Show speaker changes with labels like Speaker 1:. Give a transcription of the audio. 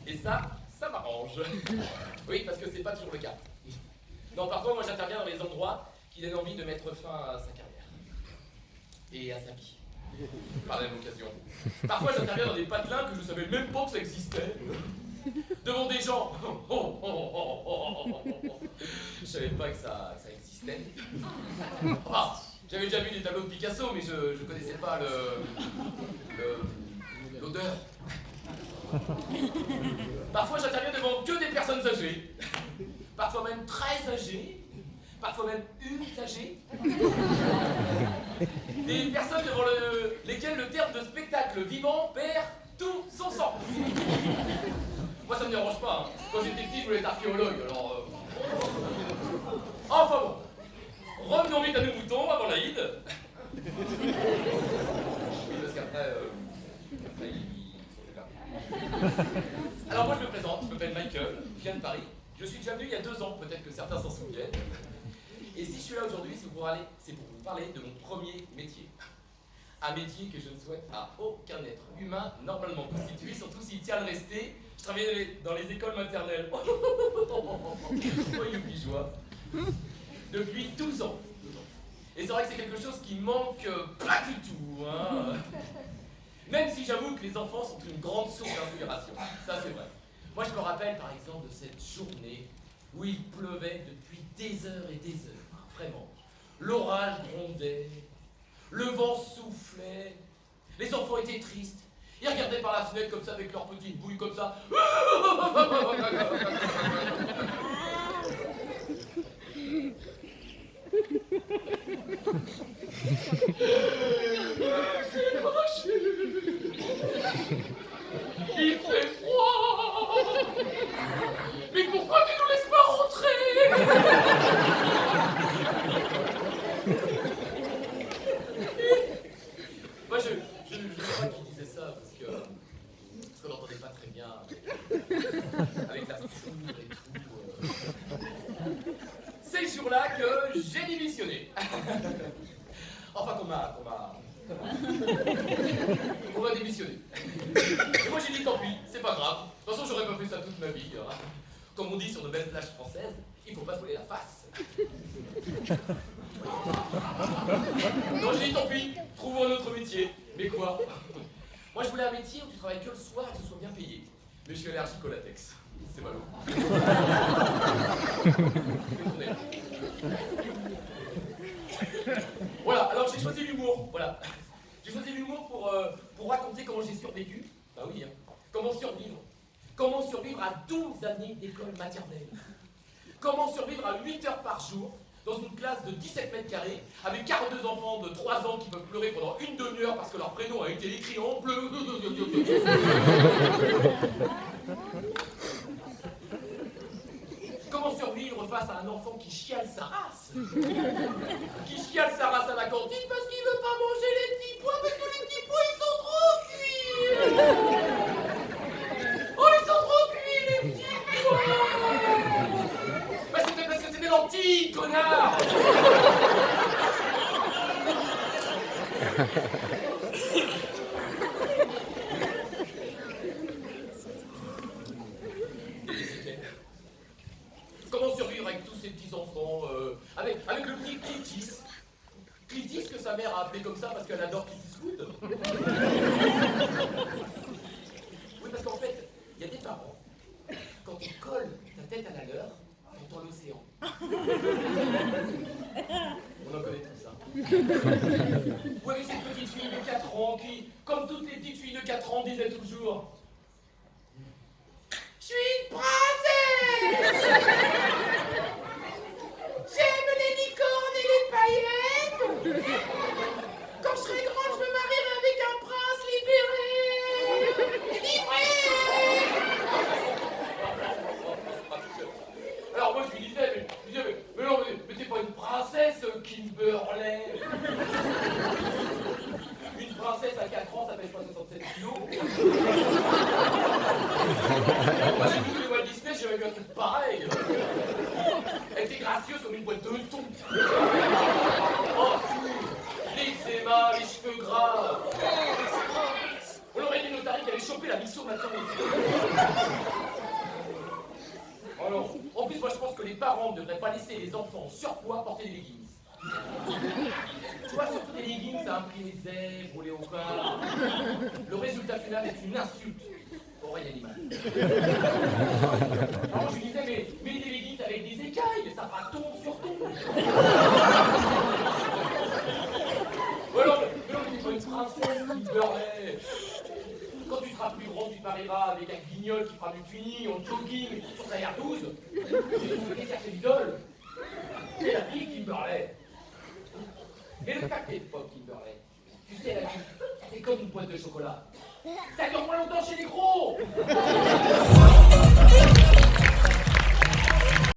Speaker 1: Et ça m'arrange. Oui, parce que c'est pas toujours le cas. Non, parfois, moi, j'interviens dans les endroits qui donnent envie de mettre fin à sa carrière. Et à sa vie. Par la même occasion. Parfois, j'interviens dans des patelins que je savais même pas que ça existait. Devant des gens. Je savais pas que ça existait. Enfin, j'avais déjà vu des tableaux de Picasso, mais je connaissais pas l'odeur. Parfois, j'interviens devant que des personnes âgées. Parfois même très âgées. Parfois même usagées. Des personnes devant lesquelles le terme de spectacle vivant perd tout son sens. Moi, ça me dérange pas. Hein. Quand j'étais petit, je voulais être archéologue, alors... Enfin bon. Revenons vite à nos moutons avant l'Aïd. Oui, parce qu'après, Alors moi, je me présente, je m'appelle Michael, je viens de Paris. Je suis déjà venu il y a 2 ans, peut-être que certains s'en souviennent. Et si je suis là aujourd'hui, c'est pour vous parler de mon premier métier. Un métier que je ne souhaite à aucun être humain normalement constitué, surtout s'il tient à le rester. Je travaillais dans les écoles maternelles. Joyeux joie. Depuis 12 ans. Et c'est vrai que c'est quelque chose qui manque pas du tout. Hein. Même si j'avoue que les enfants sont une grande source d'inspiration. Ça, c'est vrai. Moi, je me rappelle par exemple de cette journée où il pleuvait depuis des heures et des heures. Vraiment. L'orage grondait, le vent soufflait, les enfants étaient tristes. Ils regardaient par la fenêtre comme ça avec leurs petites bouilles comme ça. C'est moche. Il fait froid. Mais pourquoi tu nous laisses pas rentrer? Moi, je ne sais pas qui disait ça, parce qu'on n'entendait pas très bien avec la foudre et tout. C'est ce jour-là que j'ai démissionné. Enfin, qu'on m'a démissionné. Et moi, j'ai dit tant pis, c'est pas grave. De toute façon, j'aurais pas fait ça toute ma vie. Hein. Comme on dit sur de belles plages françaises, il faut pas se voler la face. Non, j'ai dit tant pis, trouvons un autre métier. Mais quoi? Moi, je voulais un métier où tu travailles que le soir et que ce soit bien payé. Mais je suis allergique au latex. C'est ballot. Voilà, alors j'ai choisi l'humour. Voilà. J'ai choisi l'humour pour raconter comment j'ai survécu. Bah oui, hein. Comment survivre. Comment survivre à 12 années d'école maternelle. Comment survivre à 8 heures par jour dans une classe de 17 mètres carrés avec 42 enfants de 3 ans qui peuvent pleurer pendant une demi-heure parce que leur prénom a été écrit en bleu. Comment survivre face à un enfant qui chiale sa race? Qui chiale sa race à la cantine parce qu'il veut pas manger les petits pois parce que les petits pois ils sont trop cuits. Oh, ils sont trop cuits les petits pois. Bah c'était parce que c'est des lentilles, connard. Comment survivre avec tous ces petits enfants, avec le petit Clitis. Clitis que sa mère a appelé comme ça parce qu'elle adore Clitis Wood. Oui, parce qu'en fait, il y a des parents, quand ils collent ta tête à la leur, ils dans l'océan. On en connaît tout ça. Ou avec cette petite fille de 4 ans qui, comme toutes les petites filles de 4 ans, disait toujours « Je suis une princesse. J'aime les licornes et les paillettes. Quand je serai grande, je me marierai avec un prince libéré. Livré. » Alors moi je lui disais, mais non, mais t'es pas une princesse, Kimberley. Une princesse à 4 ans, ça pèse pas 67 kilos. Moi j'ai vu tous les Walt Disney, j'avais vu un truc pareil. Elle était gracieuse comme une boîte de thon. Oh, l'eczéma, les cheveux gras. On aurait dit notari qui avait chopé la mission de maturité. Alors, en plus, moi je pense que les parents ne devraient pas laisser les enfants en surpoids porter des leggings. Tu vois, surtout des leggings à imprimer zèbre ou léopard. Le résultat final est une insulte au règne animal. Alors je lui disais, mais des leggings avec des écailles, ça fera tombe sur tombe. Alors, mais non, mais une princesse qui beurrait. Quand tu seras plus grand, tu te marieras avec un guignol qui fera du tuning en jogging sur sa R12. C'est chercher l'idole. C'est la fille Kimberley. Et le café de pop Kimberley. Tu sais, la vie, c'est comme une boîte de chocolat. Ça dure moins longtemps chez les gros.